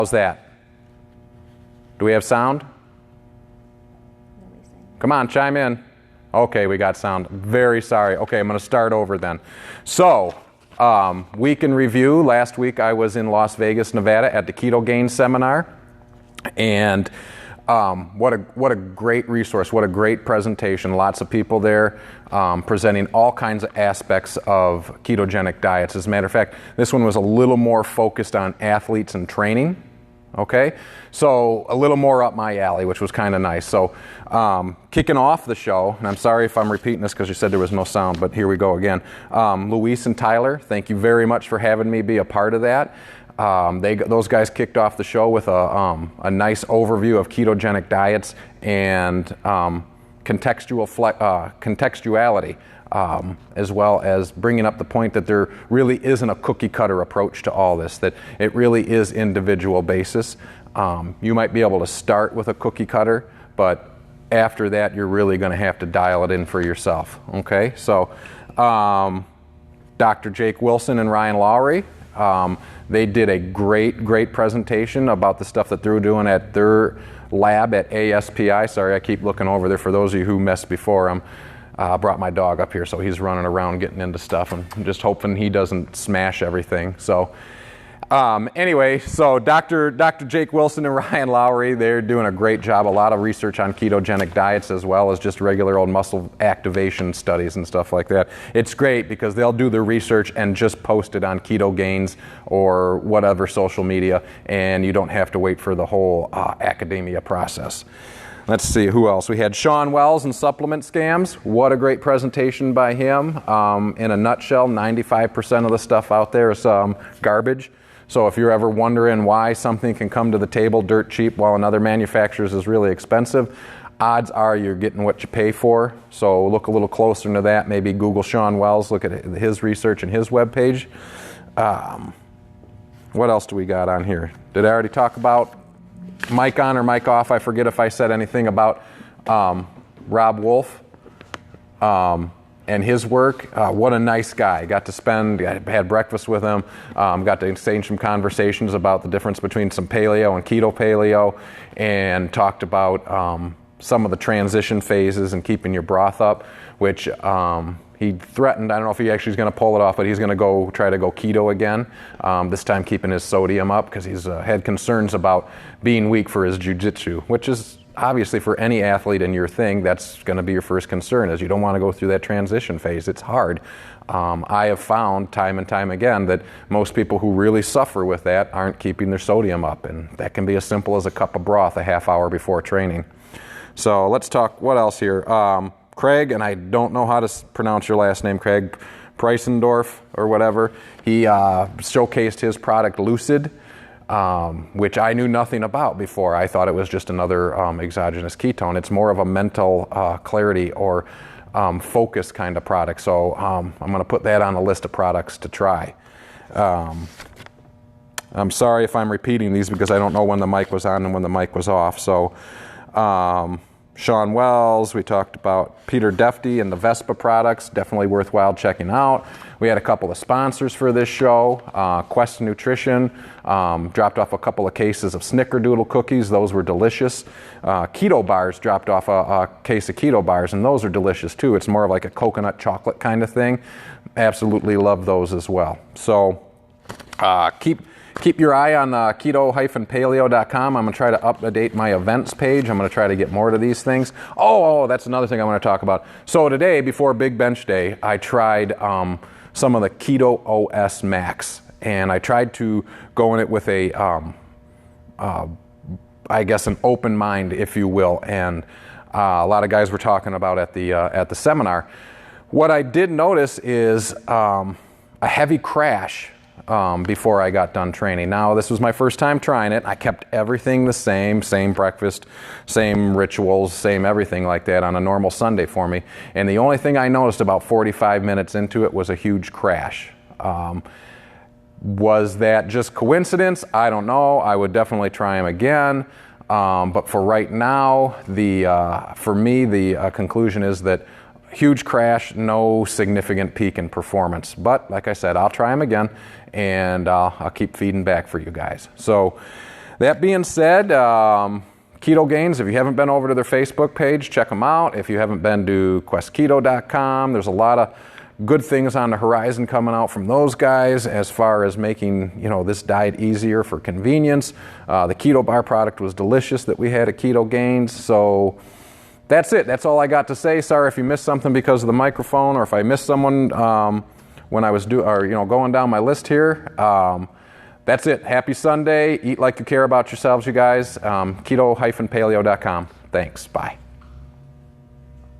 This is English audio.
How's that? Do we have sound? Come on, chime in. Okay, we got sound. Very sorry. Okay, I'm going to start over then. So, week in review. Last week I was in Las Vegas, Nevada at the Ketogains seminar. And what a great resource. What a great presentation. Lots of people there presenting all kinds of aspects of ketogenic diets. As a matter of fact, this one was a little more focused on athletes and training. Okay, so a little more up my alley, which was kind of nice. So kicking off the show, and I'm sorry if I'm repeating this because you said there was no sound, but here we go again. Luis and Tyler, thank you very much for having me be a part of that. Those guys kicked off the show with a nice overview of ketogenic diets and contextuality. As well as bringing up the point that there really isn't a cookie cutter approach to all this, that it really is individual basis. You might be able to start with a cookie cutter, but after that you're really going to have to dial it in for yourself. Okay, so Dr. Jake Wilson and Ryan Lowry, they did a great presentation about the stuff that they're doing at their lab at ASPI. Sorry, I keep looking over there for those of you who messed before. Brought my dog up here, so he's running around getting into stuff, and I'm just hoping he doesn't smash everything. So anyway, so Dr. Jake Wilson and Ryan Lowry, they're doing a great job. A lot of research on ketogenic diets as well as just regular old muscle activation studies and stuff like that. It's great because they'll do the research and just post it on Ketogains or whatever social media, and you don't have to wait for the whole academia process. Let's see, who else? We had Sean Wells and supplement scams. What a great presentation by him. In a nutshell, 95% of the stuff out there is garbage. So if you're ever wondering why something can come to the table dirt cheap while another manufacturer's is really expensive, odds are you're getting what you pay for. So look a little closer into that. Maybe Google Sean Wells, look at his research and his webpage. What else do we got on here? Did I already talk about mic on or mic off? I forget if I said anything about Rob Wolf and his work. What a nice guy. I had breakfast with him, got to exchange some conversations about the difference between some paleo and keto paleo, and talked about some of the transition phases and keeping your broth up, which he threatened, I don't know if he actually is going to pull it off, but he's going to try to go keto again, this time keeping his sodium up because he's had concerns about being weak for his jiu-jitsu, which is obviously for any athlete in your thing, that's going to be your first concern, is you don't want to go through that transition phase. It's hard. I have found time and time again that most people who really suffer with that aren't keeping their sodium up, and that can be as simple as a cup of broth a half hour before training. So let's talk, what else here? Craig, and I don't know how to pronounce your last name, Craig Preisendorf or whatever, he showcased his product Lucid, which I knew nothing about before. I thought it was just another exogenous ketone. It's more of a mental clarity or focus kind of product. So I'm going to put that on a list of products to try. I'm sorry if I'm repeating these because I don't know when the mic was on and when the mic was off. So Sean Wells, we talked about Peter Defty and the Vespa products, definitely worthwhile checking out. We had a couple of sponsors for this show. Quest Nutrition dropped off a couple of cases of Snickerdoodle cookies. Those were delicious. Keto Bars dropped off a case of Keto Bars, and those are delicious too. It's more of like a coconut chocolate kind of thing. Absolutely love those as well. So keep your eye on keto-paleo.com. I'm going to try to update my events page. I'm going to try to get more to these things. Oh, that's another thing I want to talk about. So today, before Big Bench Day, I tried some of the Keto OS Max, and I tried to go in it with I guess an open mind, if you will, and a lot of guys were talking about at the seminar. What I did notice is a heavy crash before I got done training. Now, this was my first time trying it. I kept everything the same breakfast, same rituals, same everything like that on a normal Sunday for me. And the only thing I noticed about 45 minutes into it was a huge crash. Was that just coincidence? I don't know. I would definitely try them again. But for right now, for me, the conclusion is that huge crash, no significant peak in performance. But like I said, I'll try them again, and I'll keep feeding back for you guys. So That being said, Ketogains, if you haven't been over to their Facebook page, check them out. If you haven't been to questketo.com, there's a lot of good things on the horizon coming out from those guys as far as making, you know, this diet easier for convenience. The keto bar product was delicious that we had at Ketogains. So that's it. That's all I got to say. Sorry if you missed something because of the microphone, or if I missed someone when I was going down my list here. That's it. Happy Sunday. Eat like you care about yourselves, you guys. Keto-paleo.com. Thanks. Bye.